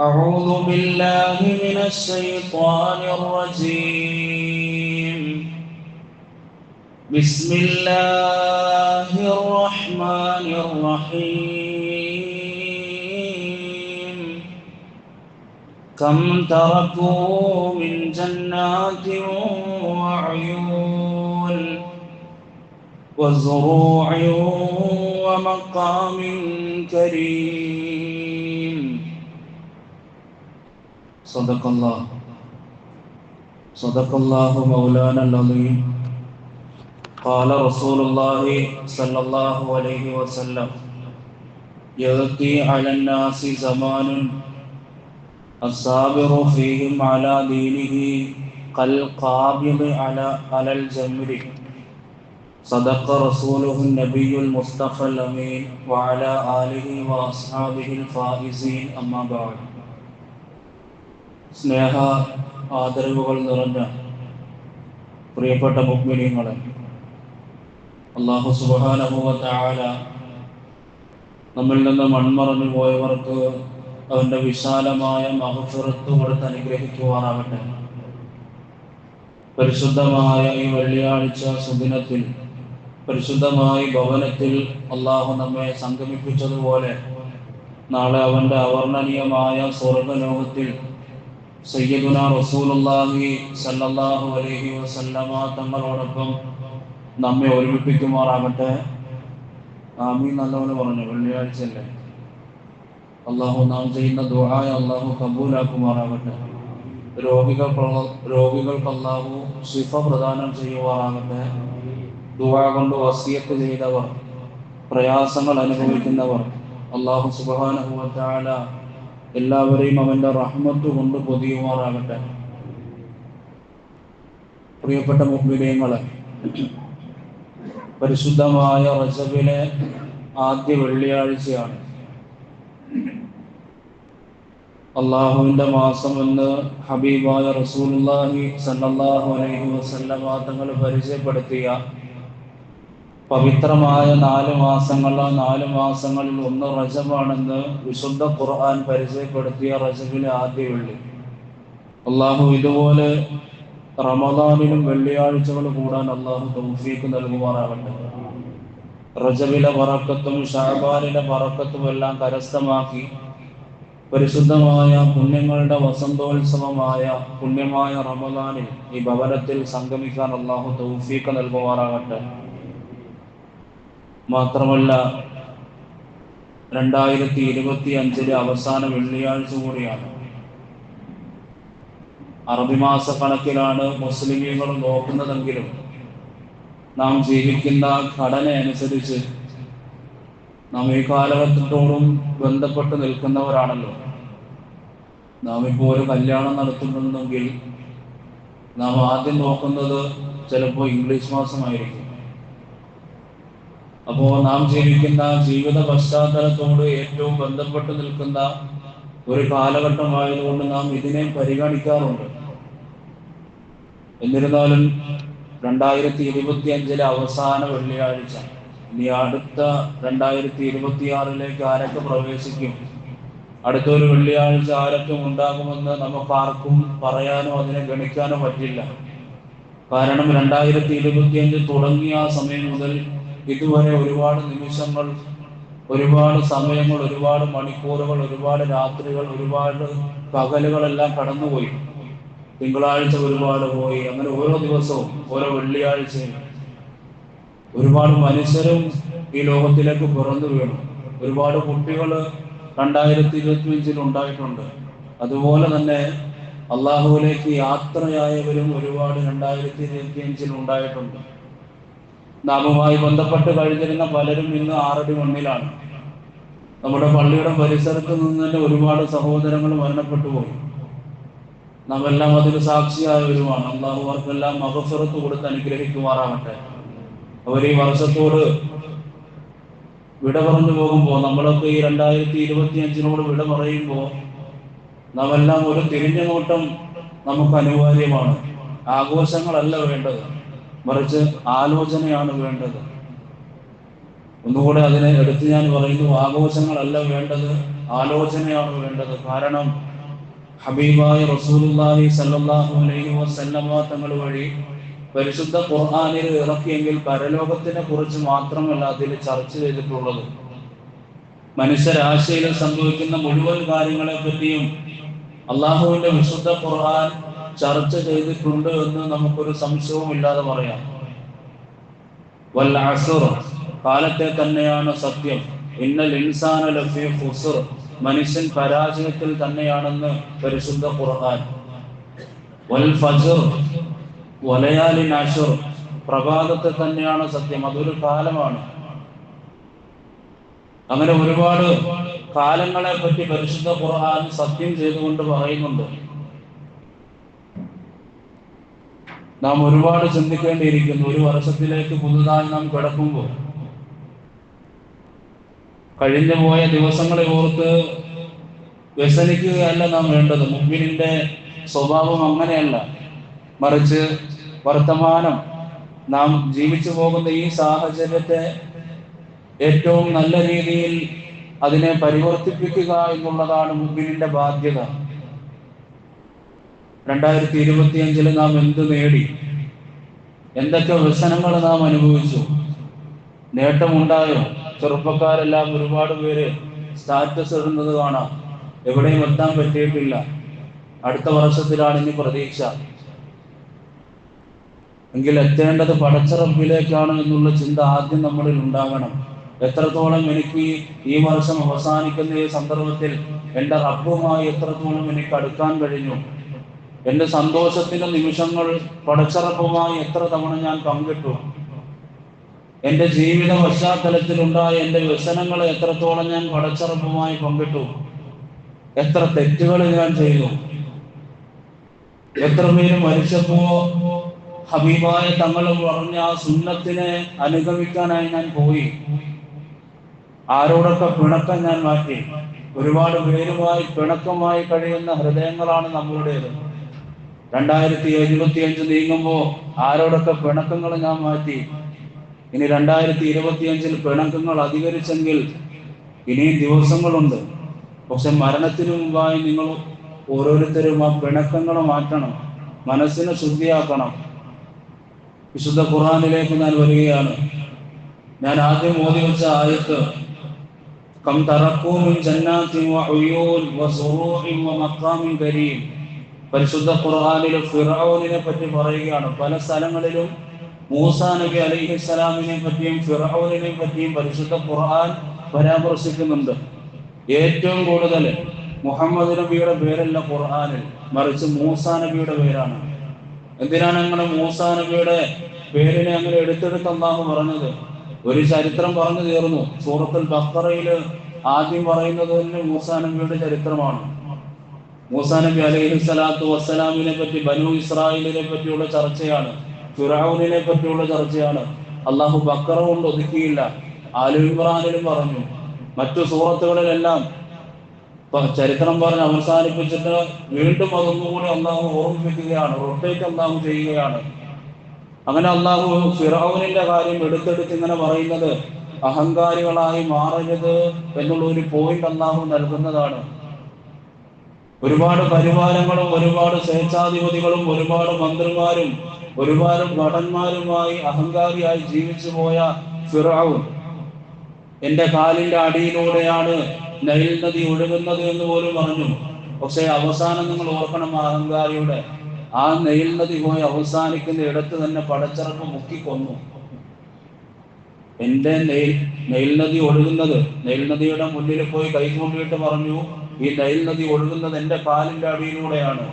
أعوذ بالله من الشيطان الرجيم. بسم الله الرحمن الرحيم. كم تركوا من جنات وعيون وزروع ومقام كريم. صدق الله مولانا العظيم. قال رسول الله صلى الله عليه وسلم: يأتي على الناس زمان الصابر فيهم على دينه كالقابض على الجمر. صدق رسوله النبي المصطفى الأمين وعلى آله وأصحابه الفائزين. أما بعد. സ്നേഹ ആദരവുകൾ നിറഞ്ഞ പ്രിയപ്പെട്ട മുഅ്മിനീങ്ങളെ, അല്ലാഹു സുബ്ഹാനഹു വ തആല നമ്മിൽ നിന്ന് മൺമറഞ്ഞു പോയവർക്ക് അവൻ്റെ വിശാലമായ മഗ്ഫിറത്ത് കൊടുത്ത് അനുഗ്രഹിക്കുവാനാവട്ടെ. പരിശുദ്ധമായ ഈ വെള്ളിയാഴ്ച സുദിനത്തിൽ പരിശുദ്ധമായ ഭവനത്തിൽ അല്ലാഹു നമ്മെ സംഗമിപ്പിച്ചതുപോലെ നാളെ അവൻ്റെ അവർണ്ണനീയമായ സ്വർഗ്ഗലോകത്തിൽ സയ്യിദുനാ റസൂലുള്ളാഹി സ്വല്ലല്ലാഹു അലൈഹി വസല്ലമ തങ്ങളോടൊപ്പം നമ്മെ ഒരുമിപ്പിക്കുമാറാകട്ടെ. ആമീൻ. നല്ലപോലെ പറഞ്ഞു. വെള്ളിയാഴ്ചയല്ലേ, അള്ളാഹു നാം ചെയ്യുന്ന ദുആ അള്ളാഹു കബൂലാക്കുമാറാകട്ടെ. രോഗികൾക്ക് അള്ളാഹു ശിഫ പ്രദാനം ചെയ്യുവാറാകട്ടെ. ദുആ കൊണ്ട് വസിയത്ത് ചെയ്തവർ, പ്രയാസങ്ങൾ അനുഭവിക്കുന്നവർ, അള്ളാഹു സുബ്ഹാനഹു വ തആല എല്ലാവരെയും അവൻ്റെ റഹ്മത്ത് കൊണ്ട് പൊതിയുമാറാകട്ടെ. പ്രിയപ്പെട്ട മുഅ്മിനീങ്ങളെ, പരിശുദ്ധമായ റജബിലെ ആദ്യ വെള്ളിയാഴ്ചയാണ്. അള്ളാഹുവിൻ്റെ മാസം എന്ന് ഹബീബായ റസൂലുള്ളാഹി സ്വല്ലല്ലാഹു അലൈഹി വസല്ലമ തങ്ങൾ പരിചയപ്പെടുത്തിയ പവിത്രമായ 4 മാസങ്ങളിൽ ഒന്ന് റജബാണെന്ന് വിശുദ്ധ ഖുർആൻ പരിചയപ്പെടുത്തിയ റജബിലെ ആദ്യ വെള്ളി. അള്ളാഹു ഇതുപോലെ റമദാനിലും വെള്ളിയാഴ്ചകൾ കൂടാൻ അള്ളാഹു തൗഫീഖ് നൽകുമാറാകട്ടെ. റജബിലെ ബറക്കത്തും ശഅബാനിലെ ബറക്കത്തും എല്ലാം കരസ്ഥമാക്കി പരിശുദ്ധമായ പുണ്യങ്ങളുടെ വസന്തോത്സവമായ പുണ്യമായ റമദാനിൽ ഈ ഭവനത്തിൽ സംഗമിക്കാൻ അള്ളാഹു തൗഫീഖ് നൽകുമാറാകട്ടെ. മാത്രമല്ല, 2025 അവസാന വെള്ളിയാഴ്ച കൂടിയാണ്. അറബി മാസക്കണക്കിലാണ് മുസ്ലിമീങ്ങൾ നോക്കുന്നതെങ്കിലും നാം ജീവിക്കുന്ന ഘടന അനുസരിച്ച് നാം ഈ കാലഘട്ടത്തോടും ബന്ധപ്പെട്ട് നിൽക്കുന്നവരാണല്ലോ. നാം ഇപ്പോൾ ഒരു കല്യാണം നടത്തുന്നുണ്ടെങ്കിൽ നാം ആദ്യം നോക്കുന്നത് ചിലപ്പോൾ ഇംഗ്ലീഷ് മാസമായിരിക്കും. അപ്പോൾ നാം ജീവിക്കുന്ന ജീവിത പശ്ചാത്തലത്തോട് ഏറ്റവും ബന്ധപ്പെട്ട് നിൽക്കുന്ന ഒരു കാലഘട്ടമായതുകൊണ്ട് നാം ഇതിനെ പരിഗണിക്കാറുണ്ട്. എന്നിരുന്നാലും 2025 അവസാന വെള്ളിയാഴ്ച, ഇനി അടുത്ത 2026 ആരൊക്കെ പ്രവേശിക്കും, അടുത്തൊരു വെള്ളിയാഴ്ച ആരൊക്കെ ഉണ്ടാകുമെന്ന് നമുക്കാർക്കും പറയാനോ അതിനെ ഗണിക്കാനോ പറ്റില്ല. കാരണം 2025 തുടങ്ങിയ ആ സമയം മുതൽ ഇതുവരെ ഒരുപാട് നിമിഷങ്ങൾ, ഒരുപാട് സമയങ്ങൾ, ഒരുപാട് മണിക്കൂറുകൾ, ഒരുപാട് രാത്രികൾ, ഒരുപാട് പകലുകളെല്ലാം കടന്നുപോയി. തിങ്കളാഴ്ച ഒരുപാട് പോയി. അങ്ങനെ ഓരോ ദിവസവും, ഓരോ വെള്ളിയാഴ്ചയും ഒരുപാട് മനുഷ്യരും ഈ ലോകത്തിലേക്ക് പിറന്നു വീണു. ഒരുപാട് കുട്ടികൾ 2025 ഉണ്ടായിട്ടുണ്ട്. അതുപോലെ തന്നെ അള്ളാഹുവിലേക്ക് യാത്രയായവരും ഒരുപാട് 2025 ഉണ്ടായിട്ടുണ്ട്. നാമുമായി ബന്ധപ്പെട്ട് കഴിഞ്ഞിരുന്ന പലരും ഇന്ന് 6 അടി മണ്ണിലാണ്. നമ്മുടെ പള്ളിയുടെ പരിസരത്ത് നിന്ന് തന്നെ ഒരുപാട് സഹോദരങ്ങൾ മരണപ്പെട്ടു പോയി. നാം എല്ലാം അതിന് സാക്ഷിയായവരുമാണ്. അള്ളാഹു അവർക്കെല്ലാം മഗ്ഫിറത്ത് കൊടുത്ത് അനുഗ്രഹിക്കുമാറാകട്ടെ. അവർ ഈ വർഷത്തോട് വിട പറഞ്ഞു പോകുമ്പോൾ, നമ്മളൊക്കെ ഈ 2025 വിട പറയുമ്പോൾ നാം എല്ലാം ഒരു തിരിഞ്ഞ നോട്ടം നമുക്ക് അനിവാര്യമാണ്. ആഘോഷങ്ങളല്ല വേണ്ടത്, മറിച്ച് ആലോചനയാണ് വേണ്ടത്. ഒന്നുകൂടെ അതിനെ എടുത്ത് ഞാൻ പറയുന്നു, ആഘോഷങ്ങളല്ല വേണ്ടത്, ആലോചനയാണ് വേണ്ടത്. കാരണം ഹബീബായ റസൂലുള്ളാഹി സ്വല്ലല്ലാഹു അലൈഹി വസല്ലമ തങ്ങൾ വഴി പരിശുദ്ധ ഖുർആനിൽ ഇറക്കിയെങ്കിൽ പരലോകത്തിനെ കുറിച്ച് മാത്രമല്ല അതിൽ ചർച്ച ചെയ്തിട്ടുള്ളത്. മനുഷ്യരാശിയിൽ സംഭവിക്കുന്ന മുഴുവൻ കാര്യങ്ങളെ പറ്റിയും അള്ളാഹുവിന്റെ വിശുദ്ധ ഖുർആൻ ചർച്ച ചെയ്തിട്ടുണ്ട് എന്ന് നമുക്കൊരു സംശയവും ഇല്ലാതെ പറയാം. വൽ അസ്ർ, കാലത്തെ തന്നെയാണ് സത്യം. ഇന്നൽ ഇൻസാന ലഫീ ഖുസ്ർ, മനുഷ്യൻ പരാജയത്തിൽ തന്നെയാണെന്ന് പരിശുദ്ധ ഖുർആൻ. വൽ ഫജ്ർ വലയാലിൻ അശ്ർ, പ്രഭാതത്തെ തന്നെയാണ് സത്യം, അതൊരു കാലമാണ്. അങ്ങനെ ഒരുപാട് കാലങ്ങളെ പറ്റി പരിശുദ്ധ ഖുർആൻ സത്യം ചെയ്തുകൊണ്ട് പറയുന്നുണ്ട്. നാം ഒരുപാട് ചിന്തിക്കേണ്ടിയിരിക്കുന്നു. ഒരു വർഷത്തിലേക്ക് പുതുതായി നാം കിടക്കുമ്പോൾ കഴിഞ്ഞു പോയ ദിവസങ്ങളെ ഓർത്ത് വ്യസനിക്കുകയല്ല നാം വേണ്ടത്. മുഅ്മിനിന്റെ സ്വഭാവം അങ്ങനെയല്ല. മറിച്ച് വർത്തമാനം, നാം ജീവിച്ചു പോകുന്ന ഈ സാഹചര്യത്തെ ഏറ്റവും നല്ല രീതിയിൽ അതിനെ പരിവർത്തിപ്പിക്കുക എന്നുള്ളതാണ് മുഅ്മിനിന്റെ ബാധ്യത. 2025 നാം എന്ത് നേടി? എന്തൊക്കെ വ്യസനങ്ങൾ നാം അനുഭവിച്ചു? നേട്ടമുണ്ടായോ? ചെറുപ്പക്കാരെല്ലാം ഒരുപാട് പേര് സ്റ്റാറ്റസ് ഇടുന്നത് കാണാം. എവിടെയും എത്താൻ പറ്റിയിട്ടില്ല, അടുത്ത വർഷത്തിലാണ് ഇനി പ്രതീക്ഷ. എങ്കിൽ എത്തേണ്ടത് പടച്ച റബ്ബിലേക്കാണ് എന്നുള്ള ചിന്ത ആദ്യം നമ്മളിൽ ഉണ്ടാകണം. എത്രത്തോളം എനിക്ക് ഈ വർഷം അവസാനിക്കുന്ന ഈ സന്ദർഭത്തിൽ എൻ്റെ റബ്ബുമായി എത്രത്തോളം എനിക്ക് അടുക്കാൻ കഴിഞ്ഞു? എൻ്റെ സന്തോഷത്തിന്റെ നിമിഷങ്ങൾ പടച്ച റബ്ബുമായി എത്ര തവണ ഞാൻ പങ്കിട്ടു? എൻ്റെ ജീവിത പശ്ചാത്തലത്തിലുണ്ടായ എൻ്റെ വ്യസനങ്ങളെ എത്രത്തോളം ഞാൻ പടച്ച റബ്ബുമായി പങ്കിട്ടു? എത്ര തെറ്റുകൾ ഞാൻ ചെയ്തു? എത്ര പേര് മരിച്ചപ്പോ ഹബീബായ തങ്ങൾ പറഞ്ഞ ആ സുന്നത്തിനെ അനുഗമിക്കാനായി ഞാൻ പോയി? ആരോടൊക്കെ പിണക്കം ഞാൻ മാറ്റി? ഒരുപാട് പേരുമായി പിണക്കമായി കഴിയുന്ന ഹൃദയങ്ങളാണ് നമ്മളുടേത്. 2075 നീങ്ങുമ്പോൾ ആരോടൊക്കെ പിണക്കങ്ങൾ ഞാൻ മാറ്റി? ഇനി 2025 പിണക്കങ്ങൾ അധികരിച്ചെങ്കിൽ ഇനിയും ദിവസങ്ങളുണ്ട്. പക്ഷെ മരണത്തിനു മുമ്പായി നിങ്ങൾ ഓരോരുത്തരും ആ പിണക്കങ്ങൾ മാറ്റണം, മനസ്സിനെ ശുദ്ധിയാക്കണം. വിശുദ്ധ ഖുർആനിലേക്ക് ഞാൻ വരികയാണ്. ഞാൻ ആദ്യം ഓതി വെച്ച ആയത്ത് കം തറക്കൂ മിൻ ജന്നാത്തിൻ വഉയൂൻ വസുറൂഇൻ വമഖാമിൻ കരീം. പരിശുദ്ധ ഖുർആനിൽ ഫിർഔനിനെ പറ്റി പറയുകയാണ്. പല സ്ഥലങ്ങളിലും മൂസാ നബി അലൈഹിസ്സലാമിനെ പറ്റിയും ഫിർഔനിനെ പറ്റിയും പരിശുദ്ധ ഖുർആൻ പരാമർശിക്കുന്നുണ്ട്. ഏറ്റവും കൂടുതൽ മുഹമ്മദ് നബിയുടെ പേരല്ല ഖുർആനിൽ, മറിച്ച് മൂസാ നബിയുടെ പേരാണ്. എന്തിനാണ് അങ്ങനെ മൂസാ നബിയുടെ പേരിനെ അങ്ങനെ എടുത്തെടുത്ത് അല്ലാഹു പറഞ്ഞത്? ഒരു ചരിത്രം പറഞ്ഞു തീർന്നു. സൂറത്തുൽ ബഖറയിൽ ആദ്യം പറയുന്നത് തന്നെ മൂസാ നബിയുടെ ചരിത്രമാണ്. മൂസാ നബി അലൈഹിസ്സലാത്തു വസ്സലാമിനെ പറ്റി, ബനു ഇസ്രായേലിനെ പറ്റിയുള്ള ചർച്ചയാണ്, ഫിർഔനിനെ പറ്റിയുള്ള ചർച്ചയാണ്. അല്ലാഹു ബഖറ കൊണ്ട് ഒതുക്കിയില്ല, ആലു ഇമ്രാനിലും പറഞ്ഞു. മറ്റു സൂറത്തുകളിലെല്ലാം ചരിത്രം പറഞ്ഞ് അവസാനിപ്പിച്ചിട്ട് വീണ്ടും അതൊന്നുകൂടി അള്ളാഹു ഓർമ്മിപ്പിക്കുകയാണ്, റൊട്ടേറ്റ് അള്ളാഹു ചെയ്യുകയാണ്. അങ്ങനെ അള്ളാഹു ഫിർഔനിന്റെ കാര്യം എടുത്തെടുത്ത് ഇങ്ങനെ പറയുന്നത് അഹങ്കാരികളായി മാറരുത് എന്നുള്ള ഒരു പോയിന്റ് അള്ളാഹു നൽകുന്നതാണ്. ഒരുപാട് പരിവാരങ്ങളും ഒരുപാട് സ്വേച്ഛാധിപതികളും ഒരുപാട് മന്ത്രിമാരും ഒരുപാട് ഭടന്മാരുമായി അഹങ്കാരിയായി ജീവിച്ചു പോയ ഫിർഔൻ എന്റെ കാലിന്റെ അടിയിലൂടെയാണ് നൈൽ നദി ഒഴുകുന്നത് എന്ന് പോലും പറഞ്ഞു. പക്ഷെ അവസാനം നിങ്ങൾ ഓർക്കണം, അഹങ്കാരിയുടെ ആ നൈൽ നദി പോയി അവസാനിക്കുന്ന ഇടത്ത് തന്നെ പടച്ചിറപ്പ് മുക്കിക്കൊന്നു. എന്റെ നൈൽ നദി ഒഴുകുന്നത്, നൈൽ നദിയുടെ മുന്നിൽ പോയി കൈ കൊണ്ടിട്ട് പറഞ്ഞു, ഈ നൈൽ നദി ഒഴുകുന്നത് എന്റെ കാലിന്റെ അടിയിലൂടെയാണ്.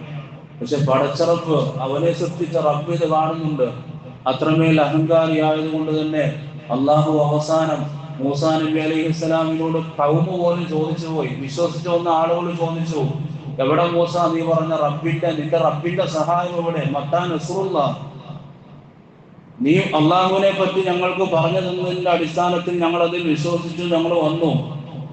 പക്ഷെ പടച്ചിറപ്പ്, അവനെ സൃഷ്ടിച്ച റബ്ബ് ഇത് കാണുന്നുണ്ട്. അത്രമേൽ അഹങ്കാരിയായതുകൊണ്ട് തന്നെ അള്ളാഹു അവസാനം മൂസാ നബി അലൈഹിസ്സലാമിനോട് കൗമ പോലും ചോദിച്ചു പോയി. വിശ്വസിച്ചു വന്ന ആളുകൾ ചോദിച്ചു, എവിടെ മൂസ നീ പറഞ്ഞ നിന്റെ റബ്ബിന്റെ സഹായം എവിടെ? മത്താ നസ്റുല്ലാഹ്, നീ അള്ളാഹുവിനെ പറ്റി ഞങ്ങൾക്ക് പറഞ്ഞു തന്നതിന്റെ അടിസ്ഥാനത്തിൽ ഞങ്ങൾ അതിൽ വിശ്വസിച്ചു, ഞങ്ങൾ വന്നു.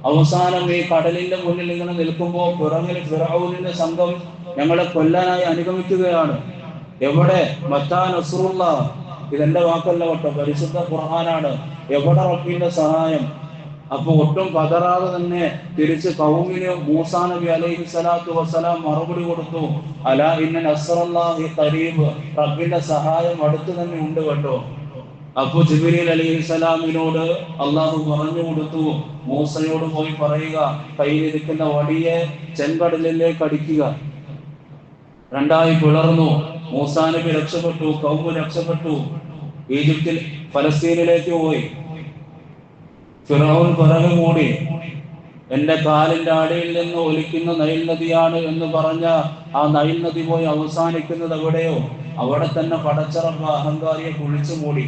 അവസാനം ഈ കടലിന്റെ മുന്നിൽ ഇങ്ങനെ നിൽക്കുമ്പോൾ പുറകിൽ ഫിർഔനിന്റെ സംഘം ഞങ്ങളെ കൊല്ലാനായി അനുഗമിക്കുകയാണ്. എവിടെ? മത്താ നസ്റുല്ലാഹ്, ഇതെന്റെ വാക്കല്ല കേട്ടോ, പരിശുദ്ധ ഖുർആനാണ്. എവിടെ റബ്ബിന്റെ സഹായം? അപ്പൊ ഒട്ടും പതറാതെ തന്നെ തിരിച്ച് ഖൗമിന് മൂസാ നബി അലൈഹി സ്വലാത്തു വസ്സലാം മറുപടി കൊടുത്തു, അലാ ഇന്ന നസ്റല്ലാഹി ഖരീബ്, റബ്ബിന്റെ സഹായം അടുത്ത് തന്നെ ഉണ്ട് കേട്ടോ. അപ്പൊ ജിബ്രീൽ അലൈഹിസ്സലാമിനോട് അള്ളാഹു പറഞ്ഞു കൊടുത്തു, മൂസയോട് പോയി പറയുക, കയ്യിലിരിക്കുന്ന വടിയെ ചെങ്കടലിലേക്ക് അടിക്കുക. രണ്ടായി പിളർന്നു. മൂസാ നബി രക്ഷപ്പെട്ടു, ഖൗമ് രക്ഷപ്പെട്ടു, ഈജിപ്തിൽ ഫലസ്തീനിലേക്ക് പോയി. ഫിറഔൻ പിറകെ മൂടി. എന്റെ കാലിന്റെ അടിയിൽ നിന്ന് ഒലിക്കുന്ന നൈൽ നദിയാണ് എന്ന് പറഞ്ഞ ആ നൈൽ നദി പോയി അവസാനിക്കുന്നത് എവിടെയോ അവിടെ തന്നെ പടച്ചറമ്പ് അഹങ്കാരിയെ കുഴിച്ചു മൂടി.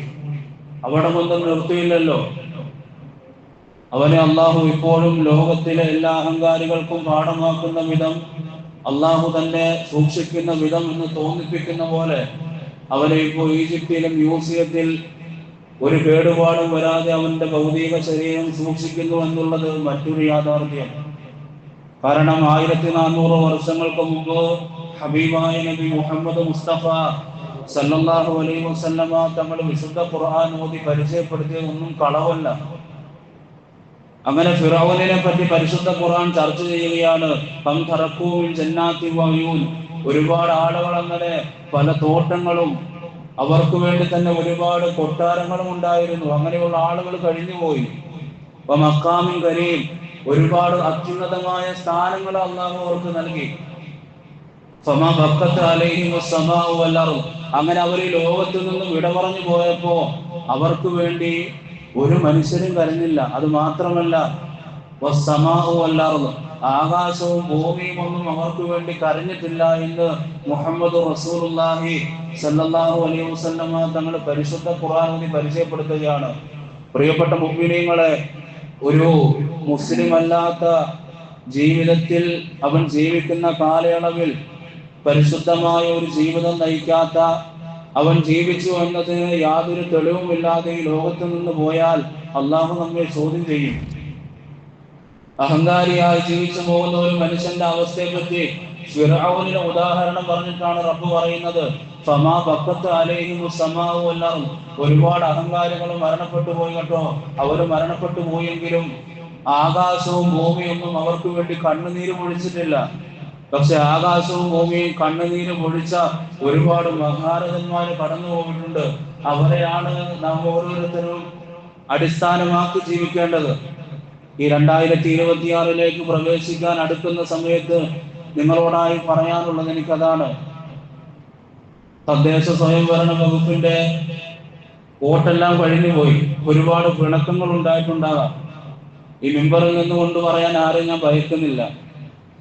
അവിടെ ഒന്നും നിർത്തിയില്ലല്ലോ. അവനെ അള്ളാഹു ഇപ്പോഴും ലോകത്തിലെ എല്ലാ അഹങ്കാരികൾക്കും പാഠമാക്കുന്ന വിധം, അള്ളാഹു തന്നെ സൂക്ഷിക്കുന്ന വിധം എന്ന് തോന്നിപ്പിക്കുന്ന പോലെ അവനെ ഇപ്പോൾ ഈജിപ്തിലും മ്യൂസിയത്തിൽ ഒരു കേടുപാടും വരാതെ അവന്റെ ഭൗതിക ശരീരം സൂക്ഷിക്കുന്നു എന്നുള്ളത് മറ്റൊരു യാഥാർത്ഥ്യം. കാരണം 1400 വർഷങ്ങൾക്ക് മുമ്പ് ഹബീബായ നബി മുഹമ്മദ് മുസ്തഫ സല്ലല്ലാഹു അലൈഹി വസല്ലമ തങ്ങൾ വിശുദ്ധ ഖുർആൻ ഓതി പരിചയപ്പെടുത്തിയത് ഒന്നും കളവല്ല. അങ്ങനെ ഫിറഔനിനെ പറ്റി പരിശുദ്ധ ഖുർആൻ ചർച്ച ചെയ്യുകയാണ്. ഒരുപാട് ആളുകൾ അങ്ങനെ പല തോട്ടങ്ങളും അവർക്ക് വേണ്ടി തന്നെ ഒരുപാട് കൊട്ടാരങ്ങളും ഉണ്ടായിരുന്നു. അങ്ങനെയുള്ള ആളുകൾ കഴിഞ്ഞുപോയി. മഖാമിൻ കരീം, ഒരുപാട് അത്യുന്നതമായ സ്ഥാനങ്ങൾ അല്ലാഹു അവർക്ക് നൽകി. അങ്ങനെ അവർ ഈ ലോകത്തു നിന്നും വിട പറഞ്ഞു പോയപ്പോ അവർക്ക് വേണ്ടി ഒരു മനുഷ്യരും കരഞ്ഞില്ല. അത് മാത്രമല്ല, ആകാശവും ഭൂമിയും ഒന്നും അവർക്ക് വേണ്ടി കരഞ്ഞിട്ടില്ല എന്ന് മുഹമ്മദ് റസൂലുള്ളാഹി സല്ലല്ലാഹു അലൈഹി വസല്ലമ തങ്ങൾ പരിശുദ്ധ ഖുർആനിൽ പരിചയപ്പെടുത്തുകയാണ്. പ്രിയപ്പെട്ട മുഅ്മിനീങ്ങളെ, ഒരു മുസ്ലിം അല്ലാത്ത ജീവിതത്തിൽ അവൻ ജീവിക്കുന്ന കാലയളവിൽ പരിശുദ്ധമായ ഒരു ജീവിതം നയിക്കാത്ത, അവൻ ജീവിച്ചു എന്നതിന് യാതൊരു തെളിവുമില്ലാതെ ഈ ലോകത്ത് നിന്ന് പോയാൽ അള്ളാഹു നമ്മെ ചോദ്യം ചെയ്യും. അഹങ്കാരിയായി ജീവിച്ചു പോകുന്ന ഒരു മനുഷ്യന്റെ അവസ്ഥയെ പറ്റി ഫിർഔനിന്റെ ഉദാഹരണം പറഞ്ഞിട്ടാണ് റബ്ബ് പറയുന്നത്. ഫമാ ബഖത്ത് അലൈഹിമു സമാഉ വൽ അർദ്, ഒരുപാട് അഹങ്കാരികൾ മരണപ്പെട്ടു പോയി കേട്ടോ. അവർ മരണപ്പെട്ടു പോയെങ്കിലും ആകാശവും ഭൂമിയൊന്നും അവർക്ക് വേണ്ടി കണ്ണുനീര് പൊഴിച്ചിട്ടില്ല. പക്ഷെ ആകാശവും ഭൂമിയും കണ്ണുനീര് പൊഴിച്ച ഒരുപാട് മഹാരഥന്മാര് കടന്നു പോയിട്ടുണ്ട്. അവരെയാണ് നാം ഓരോരുത്തരും അടിസ്ഥാനമാക്കി ജീവിക്കേണ്ടത്. ഈ 2026 പ്രവേശിക്കാൻ അടുക്കുന്ന സമയത്ത് നിങ്ങളോടായി പറയാനുള്ളത് എനിക്കതാണ്. തദ്ദേശ സ്വയംഭരണ വകുപ്പിന്റെ വോട്ടെല്ലാം കഴിഞ്ഞുപോയി. ഒരുപാട് പിണക്കങ്ങൾ ഉണ്ടായിട്ടുണ്ടാകാം. ഈ മെമ്പറിൽ നിന്നുകൊണ്ട് പറയാൻ ആരെയും ഞാൻ ഭയക്കുന്നില്ല.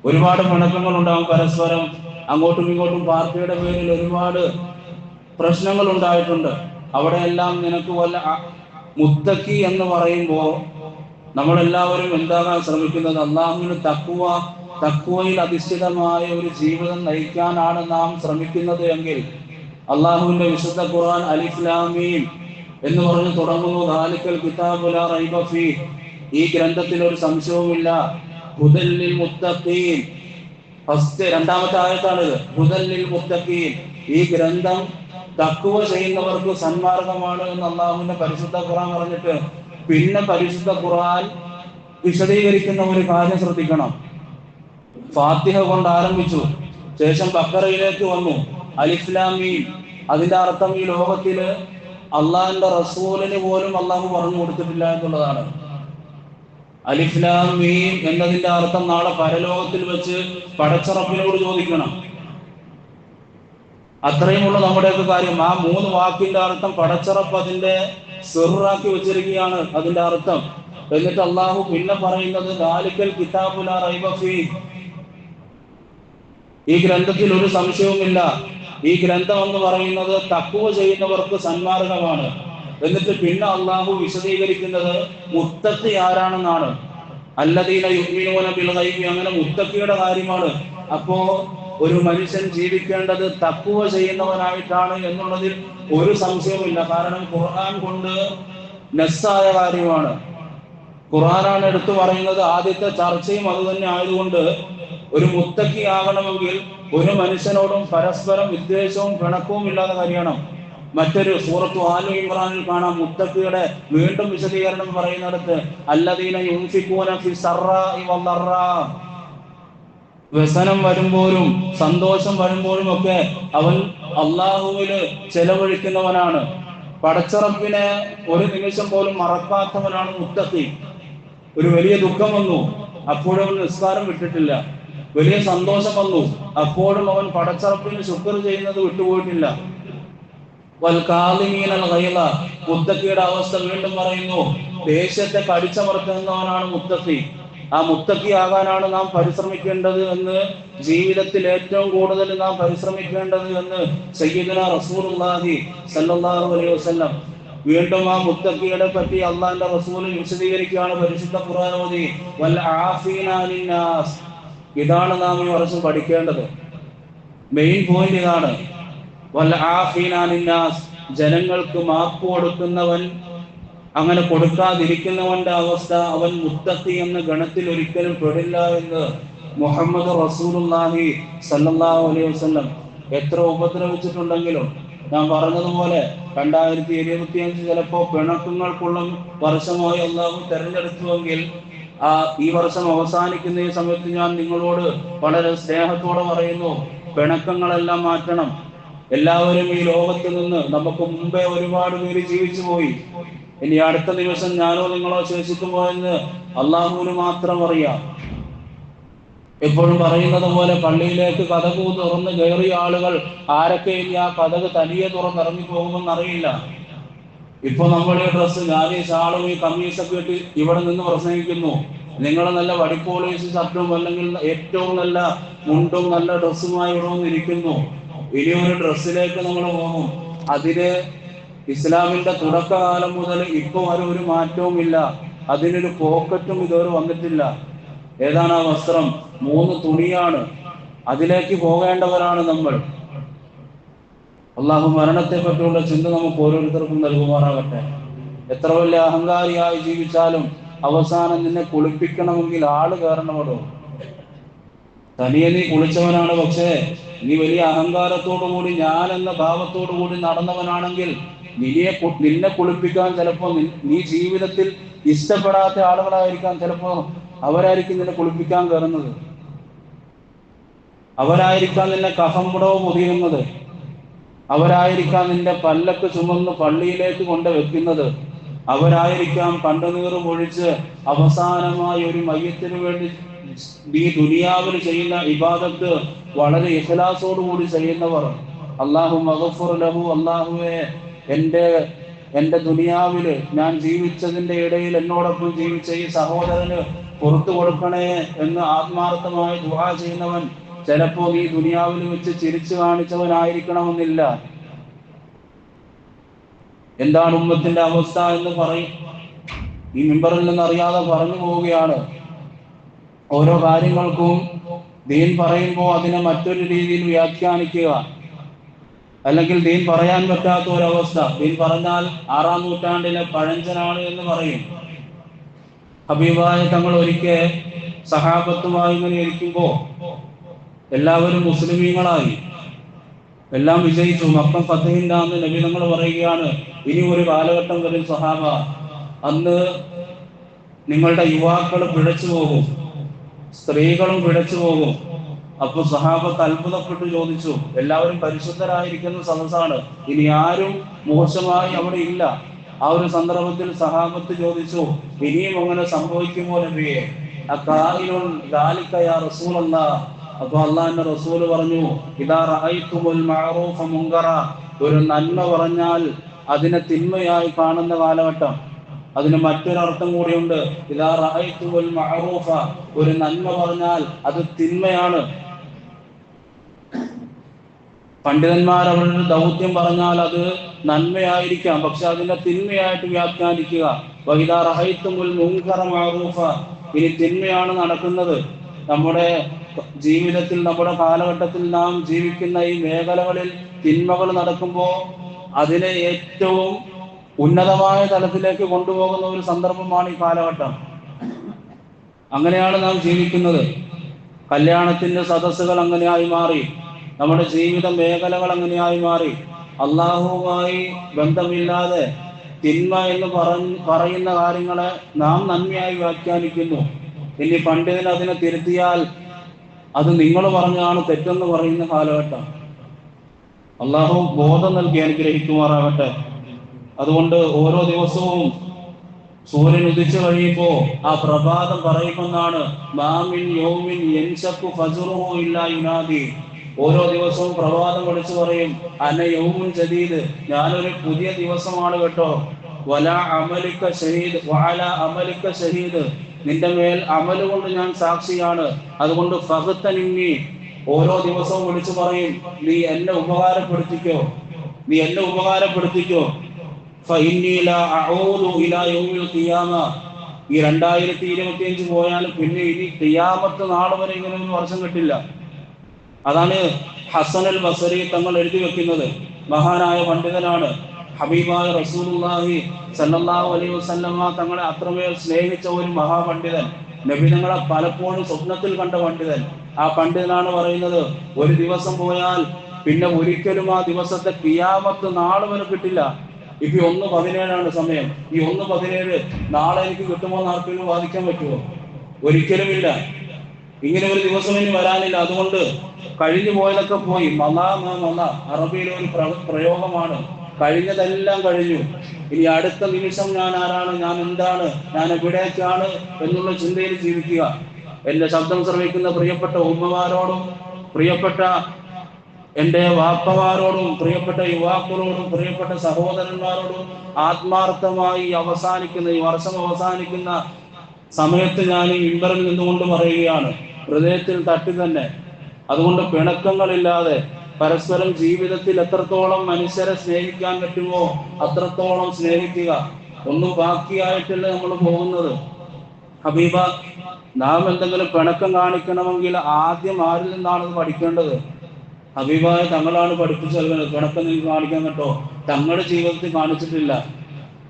ഒരുപാട് പിണക്കങ്ങൾ ഉണ്ടാകും പരസ്പരം. അങ്ങോട്ടും ഇങ്ങോട്ടും പാർട്ടിയുടെ പേരിൽ ഒരുപാട് പ്രശ്നങ്ങൾ ഉണ്ടായിട്ടുണ്ട്. അവിടെയെല്ലാം നിനക്ക് വല്ല മുത്തക്കി എന്ന് പറയുമ്പോൾ നമ്മളെല്ലാവരും എന്താകാൻ ശ്രമിക്കുന്നത്? അള്ളാഹുവിന് തഖ്വയിൽ അധിഷ്ഠിതമായ ഒരു ജീവിതം നയിക്കാനാണ് നാം ശ്രമിക്കുന്നത് എങ്കിൽ അള്ളാഹുവിന്റെ വിശുദ്ധ ഖുർആൻ അലിഫ് ലാം മീം എന്ന് പറഞ്ഞ് തുടങ്ങുന്നു. ദാലിക്കൽ കിതാബു ലാ റൈബ ഫീഹ്, ഈ ഗ്രന്ഥത്തിൽ ഒരു സംശയവുമില്ല. ഹുദൽ ലിൽ മുത്തഖീൻ, രണ്ടാമത്തെ ആയത്താണിത്. ഹുദൽ ലിൽ മുത്തഖീൻ, ഈ ഗ്രന്ഥം തഖ്വ ചെയ്യുന്നവർക്ക് സന്മാർഗമാണ് എന്ന് അള്ളാഹുവിന്റെ പരിശുദ്ധ ഖുർആൻ പറഞ്ഞിട്ട് പിന്നെ പരിശുദ്ധ ഖുർആൻ വിശദീകരിക്കുന്ന ഒരു കാര്യം ശ്രദ്ധിക്കണം. ഫാത്തിഹ കൊണ്ട് ആരംഭിച്ചു, ശേഷം ബഖറയിലേക്ക് വന്നു. അലിഫ് ലാം മീം, അതിന്റെ അർത്ഥം ഈ ലോകത്തില് അള്ളാഹിന്റെ റസൂലിന് പോലും അള്ളാഹു പറഞ്ഞു കൊടുത്തിട്ടില്ല എന്നുള്ളതാണ്. അലിഫ് ലാം മീം എന്നതിന്റെ അർത്ഥം നാളെ പരലോകത്തിൽ വെച്ച് പടച്ച റബ്ബിനോട് ചോദിക്കണം. അത്രയുമുള്ള നമ്മുടെയൊക്കെ കാര്യം. ആ 3 വാക്കിന്റെ അർത്ഥം പടച്ച റബ്ബ് അതിന്റെ സിറാക്കി വെച്ചിരിക്കുകയാണ് അതിന്റെ അർത്ഥം. എന്നിട്ട് അള്ളാഹു പിന്നെ പറയുന്നത് ദാലിക്കൽ കിതാബു ലാ റൈബ ഫീഹ്, ഈ ഗ്രന്ഥത്തിൽ ഒരു സംശയവുമില്ല. ഈ ഗ്രന്ഥം എന്ന് പറയുന്നത് തഖ്വ ചെയ്യുന്നവർക്ക് സന്മാർഗമാണ്. എന്നിട്ട് പിന്നെ അള്ളാഹു വിശദീകരിക്കുന്നത് മുത്തഖി ആരാണെന്നാണ്. അല്ലദീന യുഅ്മിനൂന ബിൽ ഗൈബി, അങ്ങനെ മുത്തഖിയുടെ കാര്യമാണ്. അപ്പോ ഒരു മനുഷ്യൻ ജീവിക്കേണ്ടത് തഖ്വ ചെയ്യുന്നവനായിട്ടാണ് എന്നുള്ളതിൽ ഒരു സംശയവുമില്ല. കാരണം ഖുർആൻ കൊണ്ട് നസ്സായ കാര്യമാണ്. ഖുർആനാണ് എടുത്തു പറയുന്നത്. ആദ്യത്തെ ചർച്ചയും അതുതന്നെ ആയതുകൊണ്ട് ഒരു മുത്തഖി ആകണമെങ്കിൽ ഒരു മനുഷ്യനോടും പരസ്പരം വിദ്വേഷവും പിണക്കവും ഇല്ലാതെ കഴിയണം. മറ്റൊരു സൂറത്തു ആലു ഇമ്രാനിൽ കാണാം മുത്തഖിയുടെ വീണ്ടും വിശദീകരണം പറയുന്നിടത്ത് അല്ലദീന യുൻഫിഖൂന ഫി സറാഇ വദറാ, വ്യസനം വരുമ്പോഴും സന്തോഷം വരുമ്പോഴും ഒക്കെ അവൻ അള്ളാഹുവില് ചെലവഴിക്കുന്നവനാണ്. പടച്ചറപ്പിനെ ഒരു നിമിഷം പോലും മറക്കാത്തവനാണ് മുത്തഖി. ഒരു വലിയ ദുഃഖം വന്നു, അപ്പോഴും അവൻ നിസ്കാരം വിട്ടിട്ടില്ല. വലിയ സന്തോഷം വന്നു, അപ്പോഴും അവൻ പടച്ചറപ്പിന് ശുക്ർ ചെയ്യുന്നത് വിട്ടുപോയിട്ടില്ല. മുത്തഖിയുടെ അവസ്ഥ വീണ്ടും പറയുന്നു, ദേഷ്യത്തെ കടിച്ചമർത്തുന്നവനാണ് മുത്തഖി. ആ മുത്തഖി ആകാനാണ് നാം പരിശ്രമിക്കേണ്ടത് എന്ന്, ജീവിതത്തിൽ ഏറ്റവും കൂടുതൽ നാം പരിശ്രമിക്കേണ്ടത് എന്ന് സയ്യിദുനാ റസൂലുള്ളാഹി സ്വല്ലല്ലാഹു അലൈഹി വസല്ലം. വീണ്ടും ആ മുത്തഖിയുടെ പറ്റി അള്ളാഹിന്റെ റസൂൽ വിശദീകരിക്കുകയാണ് പരിശുദ്ധ ഖുർആൻ ഓതി, വൽ ആഫീന അനിൻ നാസ്. ഇതാണ് നാം ഈ വർഷം പഠിക്കേണ്ടത്. മെയിൻ പോയിന്റ് ഇതാണ്. വൽ ആഫീന അനിൻ നാസ്, ജനങ്ങൾക്ക് മാപ്പ് കൊടുക്കുന്നവൻ, അങ്ങനെ കൊടുക്കാതിരിക്കുന്നവന്റെ അവസ്ഥ അവൻ മുത്തഖി എന്ന ഗണത്തിൽ ഒരിക്കലും പെടില്ല എന്ന് മുഹമ്മദ് റസൂലുള്ളാഹി സ്വല്ലല്ലാഹു അലൈഹി വസല്ലം. എത്ര ഉപദ്രവിച്ചിട്ടുണ്ടെങ്കിലും ഞാൻ പറഞ്ഞതുപോലെ 2025 ചിലപ്പോ പിണക്കങ്ങൾക്കുള്ള വർഷമായി അള്ളാഹു തെരഞ്ഞെടുത്തുവെങ്കിൽ ഈ വർഷം അവസാനിക്കുന്ന ഈ സമയത്ത് ഞാൻ നിങ്ങളോട് വളരെ സ്നേഹത്തോടെ പറയുന്നു, പിണക്കങ്ങളെല്ലാം മാറ്റണം. എല്ലാവരും ഈ ലോകത്ത് നിന്ന് നമുക്ക് മുമ്പേ ഒരുപാട് പേര് ജീവിച്ചു പോയി. ഇനി അടുത്ത ദിവസം ഞാനോ നിങ്ങളോ ശേഷിക്കുമോ എന്ന് അള്ളാഹുവിന് മാത്രം അറിയാം. എപ്പോഴും പറയുന്നത് പോലെ പള്ളിയിലേക്ക് കതക് തുറന്ന് കയറിയ ആളുകൾ ആരൊക്കെ ഇനി ആ കതക് തനിയെ തുറന്നിറങ്ങി പോകുമെന്ന് അറിയില്ല. ഇപ്പൊ നമ്മുടെ ഡ്രസ്സ്, ഞാൻ ഈ ഷാളും ഈ കമ്മീസൊക്കെ ഇട്ട് ഇവിടെ നിന്ന് പ്രസംഗിക്കുന്നു. നിങ്ങൾ നല്ല വടിപ്പോളീസ് ഷർട്ടും അല്ലെങ്കിൽ ഏറ്റവും നല്ല മുണ്ടും നല്ല ഡ്രസ്സുമായി ഇവിടെ വന്നിരിക്കുന്നു. ഇനി ഒരു ഡ്രസ്സിലേക്ക് നമ്മൾ പോകും. അതിന് ഇസ്ലാമിന്റെ തുടക്കകാലം മുതൽ ഇപ്പൊ വരെ ഒരു മാറ്റവും ഇല്ല. അതിനൊരു പോക്കറ്റും ഇതുവരെ വന്നിട്ടില്ല. ഏതാണ് ആ വസ്ത്രം? 3 തുണിയാണ്. അതിലേക്ക് പോകേണ്ടവരാണ് നമ്മൾ. അള്ളാഹു മരണത്തെ പറ്റിയുള്ള ചിന്ത നമുക്ക് ഓരോരുത്തർക്കും നൽകുമാറാകട്ടെ. എത്ര വലിയ അഹങ്കാരിയായി ജീവിച്ചാലും അവസാനം നിന്നെ കുളിപ്പിക്കണമെങ്കിൽ ആള് കയറണമല്ലോ. തനിയെ നീ കുളിച്ചവനാണ്, പക്ഷേ നീ വലിയ അഹങ്കാരത്തോടു കൂടി, ഞാൻ എന്ന ഭാവത്തോടു കൂടി നടന്നവനാണെങ്കിൽ നിന്നെ കുളിപ്പിക്കാൻ ചിലപ്പോ നീ ജീവിതത്തിൽ ഇഷ്ടപ്പെടാത്ത ആളുകളായിരിക്കാം. ചിലപ്പോ അവരായിരിക്കും നിന്നെ കുളിപ്പിക്കാൻ കയറുന്നത്. അവരായിരിക്കാം നിന്നെ കഫംപുടവും ഒതുങ്ങുന്നത്. അവരായിരിക്കാം നിന്റെ പല്ലക്ക് ചുമന്ന് പള്ളിയിലേക്ക് കൊണ്ട് വെക്കുന്നത്. അവരായിരിക്കാം കണ്ണുനീറും ഒഴിച്ച് അവസാനമായി ഒരു മയ്യത്തിന് വേണ്ടി ഈ ദുനിയാവിൽ ചെയ്യുന്ന ഇബാദത്ത് വളരെ ഇഖ്ലാസോടുകൂടി ചെയ്യുന്നവർ. അല്ലാഹു മഗ്ഫിർ ലഹു, അല്ലാഹുവേ എന്റെ ദുനിയാവില് ഞാൻ ജീവിച്ചതിന്റെ ഇടയിൽ എന്നോടൊപ്പം ജീവിച്ച ഈ സഹോദരന് പുറത്തു കൊടുക്കണേ എന്ന് ആത്മാർത്ഥമായി ദുആ ചെയ്യുന്നവൻ ചിലപ്പോൾ ഈ ദുനിയാവിൽ വെച്ച് ചിരിച്ചു കാണിച്ചവനായിരിക്കണമെന്നില്ല. എന്താണ് ഉമ്മത്തിന്റെ അവസ്ഥ എന്ന് പറയും, ഈ മിമ്പറിൽ നിന്ന് അറിയാതെ പറഞ്ഞു പോവുകയാണ്. ഓരോ കാര്യങ്ങൾക്കും ദീൻ പറയുമ്പോൾ അതിനെ മറ്റൊരു രീതിയിൽ വ്യാഖ്യാനിക്കുക, അല്ലെങ്കിൽ ദീൻ പറയാൻ പറ്റാത്ത ഒരവസ്ഥ. ദീൻ പറഞ്ഞാൽ 6-ാം നൂറ്റാണ്ടിലെ പഴഞ്ചനാണ് എന്ന് പറയും. ഹബീബായ തങ്ങൾ ഒരിക്കൽ സഹാബത്തുമായി ഇങ്ങനെ ഇരിക്കുമ്പോ എല്ലാവരും മുസ്ലിമീങ്ങളായി, എല്ലാം വിജയിച്ചു. മക്ക ഫതഹിന്റെ അന്ന് നബി തങ്ങൾ പറയുകയാണ്, ഇനി ഒരു കാലഘട്ടം വരും സഹാബ, അന്ന് നിങ്ങളുടെ യുവാക്കൾ പിഴച്ചു പോകും, സ്ത്രീകളും പിഴച്ചു പോകും. അപ്പൊ സഹാബത്ത് അത്ഭുതപ്പെട്ട് ചോദിച്ചു, എല്ലാവരും പരിശുദ്ധരായിരിക്കുന്ന സദസ്സാണ്, ഇനി ആരും മോശമായി അവിടെ ഇല്ല. ആ ഒരു സന്ദർഭത്തിൽ സഹാബത്ത് ചോദിച്ചു, ഇനിയും അങ്ങനെ സംഭവിക്കുമോ നബിയെ? അഖായിലുൻ ദാലിക യാ റസൂലല്ലാഹ്. അപ്പൊ അള്ളാഹിന്റെ റസൂൽ പറഞ്ഞു, ഇദാ റഅയ്തുമുൽ മഅറൂഫ മുൻകറ, ഒരു നന്മ പറഞ്ഞാൽ അതിനെ തിന്മയായി കാണുന്ന കാലഘട്ടം. അതിന് മറ്റൊരർത്ഥം കൂടിയുണ്ട്, ഇദാ റഅയ്തുമുൽ മഅറൂഫ, ഒരു നന്മ പറഞ്ഞാൽ അത് തിന്മയാണ്. പണ്ഡിതന്മാർ അവരുടെ ദൗത്യം പറഞ്ഞാൽ അത് നന്മയായിരിക്കാം, പക്ഷെ അതിനെ തിന്മയായിട്ട് വ്യാഖ്യാനിക്കുക. വഇദാ റഅയ്തുമുൽ മുൻകറ മഅറൂഫ, ഇനി തിന്മയാണ് നടക്കുന്നത്. നമ്മുടെ ജീവിതത്തിൽ, നമ്മുടെ കാലഘട്ടത്തിൽ നാം ജീവിക്കുന്ന ഈ മേഖലകളിൽ തിന്മകൾ നടക്കുമ്പോൾ അതിനെ ഏറ്റവും ഉന്നതമായ തലത്തിലേക്ക് കൊണ്ടുപോകുന്ന ഒരു സന്ദർഭമാണ് ഈ കാലഘട്ടം. അങ്ങനെയാണ് നാം ജീവിക്കുന്നത്. കല്യാണത്തിന്റെ സദസ്സുകൾ അങ്ങനെയായി മാറി, നമ്മുടെ ജീവിത മേഖലകൾ അങ്ങനെയായി മാറി. അള്ളാഹുവുമായി ബന്ധമില്ലാതെ തിന്മ എന്ന് പറയുന്ന കാര്യങ്ങളെ നാം നന്മയായി വ്യാഖ്യാനിക്കുന്നു. ഇനി പണ്ഡിതൻ അതിനെ തിരുത്തിയാൽ അത് നിങ്ങൾ പറഞ്ഞാണ് തെറ്റെന്ന് പറയുന്ന കാലഘട്ടം. അള്ളാഹു ബോധം നൽകി അനുഗ്രഹിക്കുമാറാകട്ടെ. അതുകൊണ്ട് ഓരോ ദിവസവും സൂര്യൻ ഉദിച്ചു കഴിയുമ്പോ ആ പ്രഭാതം പറയുമെന്നാണ്, മാമിൻ യൗമിൻ യൻശഖു ഫജ്റുഹു ഇല്ലാ യുനാദി. ഓരോ ദിവസവും പ്രഭാതം വിളിച്ചു പറയും, അന യൗമുൻ ജദീദ്, ഞാനൊരു പുതിയ ദിവസമാണ് കേട്ടോ. വലാ അമലിക ഷഹീദ് വഅലാ അമലിക ഷഹീദ്, നിന്റെ മേൽ അമല് കൊണ്ട് ഞാൻ സാക്ഷിയാണ്. അതുകൊണ്ട് ഫഖ്തനിന്നി, ഓരോ ദിവസവും വിളിച്ചു പറയും, നീ എന്നെ ഉപകാരപ്പെടുത്തിക്കോ, നീ എന്നെ ഉപകാരപ്പെടുത്തിക്കോ. ഫഇന്നി ലാ അഊദു ഇലാ യൗമിൽ ഖിയാമ, ഈ 2025 പോയാൽ പിന്നെ ഇനി ഖിയാമത്ത് നാൾ വരെ ഇങ്ങനെ ഒരു വർഷം കിട്ടില്ല. അതാണ് ഹസൻ അൽ ബസരി തങ്ങൾ എഴുതി വെക്കുന്നത്. മഹാനായ പണ്ഡിതനാണ്. ഹബീബായ റസൂലുള്ളാഹി സല്ലല്ലാഹു അലൈഹി വസല്ലമ തങ്ങളെ അത്രമേൽ സ്നേഹിച്ച ഒരു മഹാപണ്ഡിതൻ, നബി തങ്ങളെ പലപ്പോഴും സ്വപ്നത്തിൽ കണ്ട പണ്ഡിതൻ. ആ പണ്ഡിതനാണ് പറയുന്നത്, ഒരു ദിവസം പോയാൽ പിന്നെ ഒരിക്കലും ആ ദിവസത്തെ ഖിയാമത്ത് നാൾ വരെ കിട്ടില്ല. ഇപ്പൊ 1:17 സമയം. ഈ 1:17 നാളെ എനിക്ക് കിട്ടുമോ എന്ന് ആർക്കെങ്കിലും വാദിക്കാൻ പറ്റുമോ? ഒരിക്കലുമില്ല. ഇങ്ങനെ ഒരു ദിവസം ഇനി വരാനില്ല. അതുകൊണ്ട് കഴിഞ്ഞു പോയതൊക്കെ പോയി. മല അറബിയിലെ ഒരു പ്രയോഗമാണ്. കഴിഞ്ഞതെല്ലാം കഴിഞ്ഞു. ഇനി അടുത്ത നിമിഷം ഞാൻ ആരാണ്, ഞാൻ എന്താണ്, ഞാൻ എവിടേക്കാണ് എന്നുള്ള ചിന്തയിൽ ജീവിക്കുക. എന്റെ ശബ്ദം ശ്രവിക്കുന്ന പ്രിയപ്പെട്ട ഉമ്മമാരോടും പ്രിയപ്പെട്ട എൻ്റെ വാപ്പമാരോടും പ്രിയപ്പെട്ട യുവാക്കളോടും പ്രിയപ്പെട്ട സഹോദരന്മാരോടും ആത്മാർത്ഥമായി ഈ വർഷം അവസാനിക്കുന്ന സമയത്ത് ഞാൻ ഈ മിമ്പറിൽ നിന്നുകൊണ്ട് പറയുകയാണ്, ഹൃദയത്തിൽ തട്ടി തന്നെ. അതുകൊണ്ട് പിണക്കങ്ങളില്ലാതെ പരസ്പരം ജീവിതത്തിൽ എത്രത്തോളം മനുഷ്യരെ സ്നേഹിക്കാൻ പറ്റുമോ അത്രത്തോളം സ്നേഹിക്കുക. ഒന്നും ബാക്കിയായിട്ടല്ല നമ്മൾ പോകുന്നത്. ഹബീബ, നാം എന്തെങ്കിലും പിണക്കം കാണിക്കണമെങ്കിൽ ആദ്യം ആരിൽ നിന്നാണ് ഇത് പഠിക്കേണ്ടത്? ഹബീബായ തങ്ങളാണ് പഠിപ്പിച്ചു നൽകുന്നത്. പിണക്കം നിങ്ങൾക്ക് കാണിക്കാൻ കേട്ടോ, തങ്ങളുടെ ജീവിതത്തിൽ കാണിച്ചിട്ടില്ല.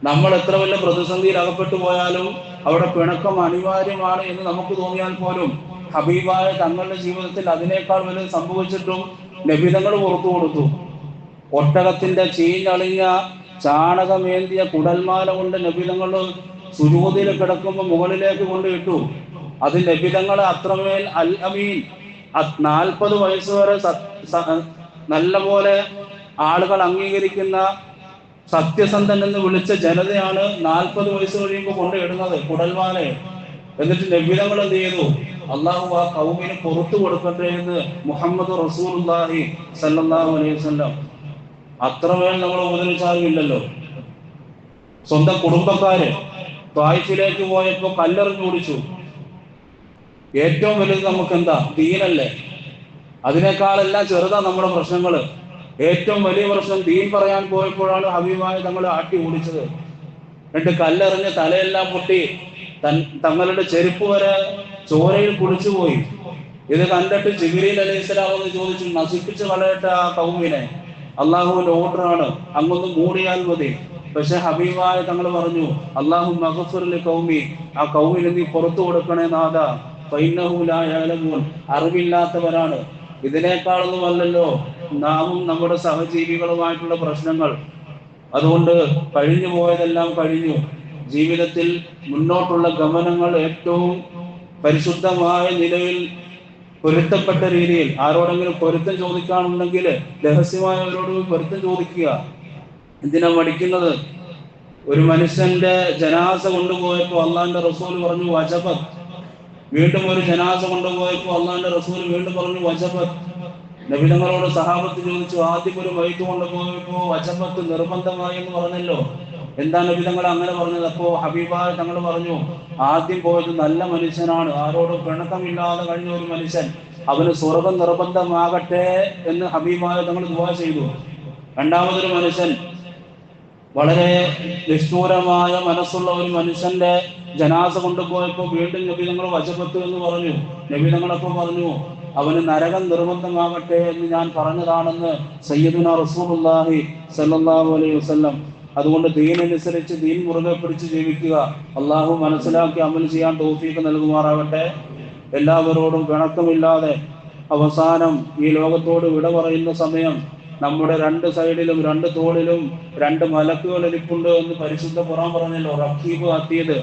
നമ്മൾ എത്ര വലിയ പ്രതിസന്ധിയിൽ അകപ്പെട്ടു പോയാലും അവിടെ പിണക്കം അനിവാര്യമാണ് എന്ന് നമുക്ക് തോന്നിയാൽ പോലും ഹബീബായ തങ്ങളുടെ ജീവിതത്തിൽ അതിനേക്കാൾ വലുത് സംഭവിച്ചിട്ടും നബിതങ്ങൾ പുറത്തു കൊടുത്തു. ഒട്ടകത്തിന്റെ ചീഞ്ഞളിഞ്ഞ ചാണകമേന്തിയ കുടൽമാല കൊണ്ട് നബിതങ്ങൾ സുജൂദിൽ കിടക്കുമ്പോൾ മുകളിലേക്ക് കൊണ്ടിട്ടു. അത് നബിതങ്ങളെ അത്രമേൽ അൽ അമീൻ, 40 വയസ്സ് വരെ നല്ല പോലെ ആളുകൾ അംഗീകരിക്കുന്ന സത്യസന്ധൻ എന്ന് വിളിച്ച ജനതയാണ് 40 വയസ്സ് കഴിയുമ്പോൾ കൊണ്ടിടുന്നത് കുടൽമാലെ. എന്നിട്ട് നബിതങ്ങൾ എന്ത് ചെയ്തു? അള്ളാഹു ആ കൗമിന് പുറത്തു കൊടുക്കട്ടെ എന്ന് മുഹമ്മദ് റസൂലുള്ളാഹി സല്ലല്ലാഹു അലൈഹി വസല്ലം. അത്രമേൽ നമ്മൾ ഉപദ്രവിച്ചാലും ഇല്ലല്ലോ. സ്വന്തം കുടുംബക്കാര് ത്വായിഫിലേക്ക് പോയപ്പോ കല്ലെറിഞ്ഞു ഓടിച്ചു. ഏറ്റവും വലുത് നമുക്ക് എന്താ? ദീനല്ലേ. അതിനേക്കാളെല്ലാം ചെറുതാ നമ്മുടെ പ്രശ്നങ്ങള്. ഏറ്റവും വലിയ പ്രശ്നം ദീൻ പറയാൻ പോയപ്പോഴാണ് ഹബീബായ തങ്ങളെ ആട്ടി ഓടിച്ചത്. എന്നിട്ട് കല്ലെറിഞ്ഞ് തലയെല്ലാം പൊട്ടി, തങ്ങളുടെ ചെരുപ്പ് വരെ ചോരയിൽ കുളിച്ചുപോയി. ഇത് കണ്ടിട്ട് ജിബ്രീൽ അലൈഹിസ്സലാം എന്ന് ചോദിച്ചു, നശിപ്പിച്ച് കളയട്ടെ ആ കൗമിനെ, അള്ളാഹുവിന്റെ ഓർഡറാണ്, അങ്ങൊന്ന് മൂടിയാൽ മതി. പക്ഷെ ഹബീബായ തങ്ങൾ പറഞ്ഞു, അള്ളാഹു മഗ്ഫിർ ലി കൗമി, ആ കൗമിനെ നീ പുറത്തു കൊടുക്കണേ നാഥ, ഫഇന്നഹു ലാ യഅലമൂൻ, അറിവില്ലാത്തവരാണ്. ഇതിനേക്കാളൊന്നും അല്ലല്ലോ നാമും നമ്മുടെ സഹജീവികളുമായിട്ടുള്ള പ്രശ്നങ്ങൾ. അതുകൊണ്ട് കഴിഞ്ഞു പോയതെല്ലാം കഴിഞ്ഞു. ജീവിതത്തിൽ മുന്നോട്ടുള്ള ഗമനങ്ങൾ ഏറ്റവും പരിശുദ്ധമായ നിലയിൽ പൊരുത്തപ്പെട്ട രീതിയിൽ, ആരോടെങ്കിലും പൊരുത്തം ചോദിക്കാനുണ്ടെങ്കിൽ രഹസ്യമായവരോട് പൊരുത്തം ചോദിക്കുക. എന്തിനാ മടിക്കുന്നത്? ഒരു മനുഷ്യന്റെ ജനാസ കൊണ്ടുപോയപ്പോ അള്ളാന്റെ റസൂൽ പറഞ്ഞു വജബത്ത്. വീണ്ടും ഒരു ജനാസ കൊണ്ടുപോയപ്പോ അള്ളാന്റെ റസൂൽ വീണ്ടും പറഞ്ഞു വജബത്ത്. നബി തങ്ങളോട് സഹാബത്ത് ചോദിച്ചു, ആദ്യം ഒരു മൈക്ക് കൊണ്ടുപോയപ്പോ വജബത്ത് നിർബന്ധമായി എന്ന് പറഞ്ഞല്ലോ, എന്താ നബി തങ്ങൾ അങ്ങനെ പറഞ്ഞത്? അപ്പോ ഹബീബായ തങ്ങൾ പറഞ്ഞു, ആദ്യം പോയത് നല്ല മനുഷ്യനാണ്, ആരോടും പിണക്കമില്ലാതെ കഴിഞ്ഞ ഒരു മനുഷ്യൻ, അവന് സ്വർഗം നിർബന്ധമാകട്ടെ എന്ന് ഹബീബായ തങ്ങൾ ദുആ ചെയ്തു. രണ്ടാമതൊരു മനുഷ്യൻ, വളരെ നിഷ്ഠൂരമായ മനസ്സുള്ള ഒരു മനുഷ്യന്റെ ജനാസ കൊണ്ടുപോയപ്പോ വീണ്ടും നബി തങ്ങൾ വജബത്ത് എന്ന് പറഞ്ഞു. നബി തങ്ങളപ്പോൾ പറഞ്ഞു, അവന് നരകം നിർബന്ധമാകട്ടെ എന്ന് ഞാൻ പറഞ്ഞതാണെന്ന് സയ്യിദുനാ റസൂലുള്ളാഹി സ്വല്ലല്ലാഹു അലൈഹി വസല്ലം. അതുകൊണ്ട് ദീനനുസരിച്ച് ദീൻ മുറുകെ പിടിച്ച് ജീവിക്കുക. അള്ളാഹു മനസ്സിലാക്കി അമൽ ചെയ്യാൻ തൗഫീഖ് നൽകുമാറാകട്ടെ. എല്ലാവരോടും പിണക്കമില്ലാതെ അവസാനം ഈ ലോകത്തോട് വിട പറയുന്ന സമയം നമ്മുടെ രണ്ട് സൈഡിലും രണ്ട് തോളിലും രണ്ട് മലക്കുകൾ ഇരിപ്പുണ്ട് എന്ന് പരിശുദ്ധ ഖുർആൻ പറഞ്ഞല്ലോ. റഖീബ് അതീദ്,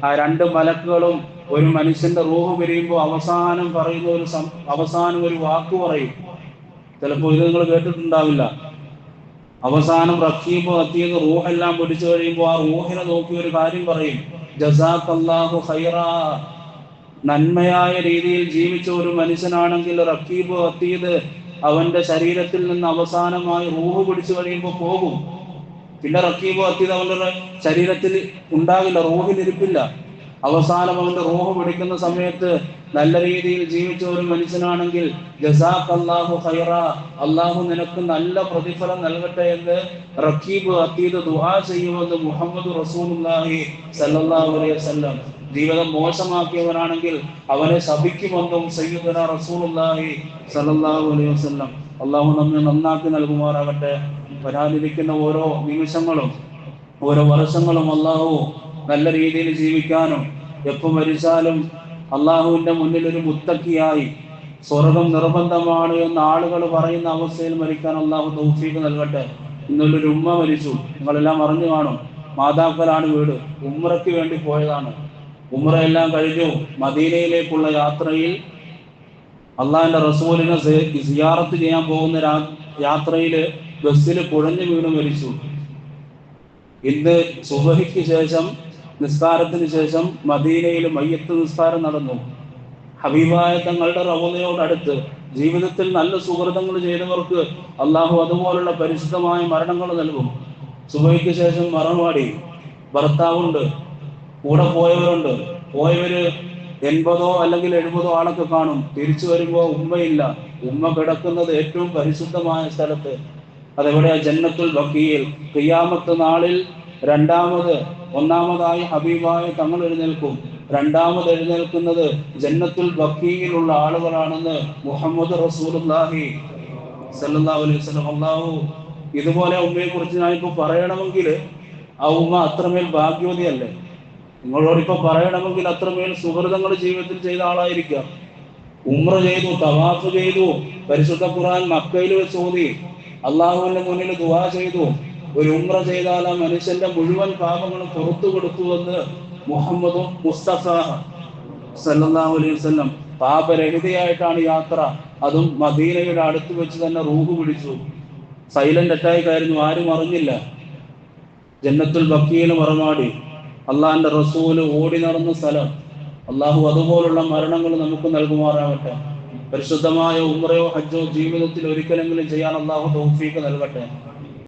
ആ രണ്ട് മലക്കുകളും ഒരു മനുഷ്യന്റെ റൂഹ് പിരിയുമ്പോൾ അവസാനം പറയുന്ന അവസാനം ഒരു വാക്ക് പറയും. ചിലപ്പോൾ ഇത് നിങ്ങൾ കേട്ടിട്ടുണ്ടാവില്ല. അവസാനം റഖീബ് അതീദ് റൂഹെല്ലാം പിടിച്ചു കഴിയുമ്പോൾ ആ റൂഹിനെ നോക്കി ഒരു കാര്യം പറയും, ജസാക്കല്ലാഹു ഖൈറാ. നന്മയായ രീതിയിൽ ജീവിച്ച ഒരു മനുഷ്യനാണെങ്കിൽ റഖീബ് അതീദ് അവന്റെ ശരീരത്തിൽ നിന്ന് അവസാനമായി റൂഹ് പിടിച്ചു കഴിയുമ്പോൾ പോകും. പിന്നെ റഖീബ് അതീദ് അവന്റെ ശരീരത്തിൽ ഉണ്ടാകില്ല, റൂഹിലിരിപ്പില്ല. അവസാനം അവന്റെ റൂഹ് പിടിക്കുന്ന സമയത്ത് നല്ല രീതിയിൽ ജീവിച്ച ഒരു മനുഷ്യനാണെങ്കിൽ ജസാക്കല്ലാഹു ഖൈറാ, അള്ളാഹു നിനക്ക് നല്ല പ്രതിഫലം നൽകട്ടെ എന്ന് റഖീബ് അതീദ് ദുആ ചെയ്യുമെന്ന് മുഹമ്മദ് റസൂലുള്ളാഹി സ്വല്ലല്ലാഹു അലൈഹി വസല്ലം. ജീവിതം മോശമാക്കിയവനാണെങ്കിൽ അവനെ ശപിക്കുമെന്നും സയ്യിദുനാ റസൂലുള്ളാഹി സ്വല്ലല്ലാഹു അലൈഹി വസല്ലം. അള്ളാഹു നമ്മെ നന്നാക്കി നൽകുമാറാകട്ടെ. വരാനിരിക്കുന്ന ഓരോ നിമിഷങ്ങളും ഓരോ വർഷങ്ങളും അള്ളാഹു നല്ല രീതിയിൽ ജീവിക്കാനും എപ്പോൾ മരിച്ചാലും അള്ളാഹുവിന്റെ മുന്നിൽ ഒരു മുത്തക്കിയായി സ്വർഗം നിർബന്ധമാണ് എന്ന് ആളുകൾ പറയുന്ന അവസ്ഥയിൽ മരിക്കാൻ അള്ളാഹു തൗഫീഖ് നൽകട്ടെ. ഇന്നൊരു ഉമ്മ മരിച്ചു, നിങ്ങളെല്ലാം അറിഞ്ഞു കാണും. മാതാക്കളാണ് വീട്, ഉംറയ്ക്ക് വേണ്ടി പോയതാണ്. ഉംറയെല്ലാം കഴിഞ്ഞു മദീനയിലേക്കുള്ള യാത്രയിൽ അള്ളാഹിന്റെ റസൂലിനെ സിയാറത്ത് ചെയ്യാൻ പോകുന്ന യാത്രയിൽ ബസ്സിൽ കുഴഞ്ഞു വീണ് മരിച്ചു. ഇന്ന് സുബഹിക്ക് ശേഷം നിസ്കാരത്തിന് ശേഷം മദീനയിൽ മയ്യത്ത് നിസ്കാരം നടന്നു. ഹബീബായ തങ്ങളുടെ റൗളയോടടുത്ത് ജീവിതത്തിൽ നല്ല സുഹൃതങ്ങൾ ചെയ്തവർക്ക് അള്ളാഹു അതുപോലുള്ള പരിശുദ്ധമായ മരണങ്ങൾ നൽകും. സുബഹിക്ക് ശേഷം മറവാടി ഭർത്താവുണ്ട്, കൂടെ പോയവരുണ്ട്. പോയവര് 80 അല്ലെങ്കിൽ 70 ആളൊക്കെ കാണും. തിരിച്ചു വരുമ്പോൾ ഉമ്മയില്ല. ഉമ്മ കിടക്കുന്നത് ഏറ്റവും പരിശുദ്ധമായ സ്ഥലത്ത്. അതെവിടെയാ? ജന്നത്തുൽ ബഖീൽ. ഖിയാമത്ത് നാളിൽ ഒന്നാമതായി ഹബീബായ തങ്ങൾ എഴുന്നേൽക്കും. രണ്ടാമത് എഴുന്നേൽക്കുന്നത് ജന്നത്തുൽ ബഖീലുള്ള ആളുകളാണെന്ന് മുഹമ്മദ് റസൂലുള്ളാഹി സ്വല്ലല്ലാഹു അലൈഹി വസല്ലം. അല്ലാഹു ഇതുപോലെ ഉമ്മയെ കുറിച്ച് ഞാനിപ്പോൾ പറയണമെങ്കിൽ ആ ഉമ്മ അത്രമേൽ ഭാഗ്യവതിയല്ലേ? നിങ്ങളോടിപ്പോ പറയണമെങ്കിൽ അത്രമേൽ സുഹൃതങ്ങൾ ജീവിതത്തിൽ ചെയ്ത ആളായിരിക്കാം. ഉംറ ചെയ്തു, തവാഫ് ചെയ്തു, പരിശുദ്ധ ഖുർആൻ മക്കയിൽ വെച്ച് ഓതി, അള്ളാഹുവിന്റെ മുന്നിൽ ദുആ ചെയ്തു. ഒരു ഉംറ ചെയ്താൽ ആ മനുഷ്യന്റെ മുഴുവൻ പാപങ്ങളും പുറത്തു കൊടുത്തുവെന്ന് മുഹമ്മദ് മുസ്തഫ സല്ലല്ലാഹു അലൈഹി വസല്ലം. പാപരഹിതയായിട്ടാണ് യാത്ര. അതും മദീനയുടെ അടുത്ത് വെച്ച് തന്നെ റൂഹ് പിടിച്ചു. സൈലന്റ് അറ്റാക്ക് ആയിരുന്നു, ആരും അറിഞ്ഞില്ല. ജന്നത്തുൽ ബഖീൽ മറമാടി, അള്ളാഹിന്റെ റസൂല് ഓടി നടന്ന സ്ഥലം. അള്ളാഹു അതുപോലുള്ള മരണങ്ങൾ നമുക്ക് നൽകുമാറാകട്ടെ. പരിശുദ്ധമായ ഉംറയോ ഹജ്ജോ ജീവിതത്തിൽ ഒരിക്കലെങ്കിലും ചെയ്യാൻ അള്ളാഹു തൗഫീഖ് നൽകട്ടെ.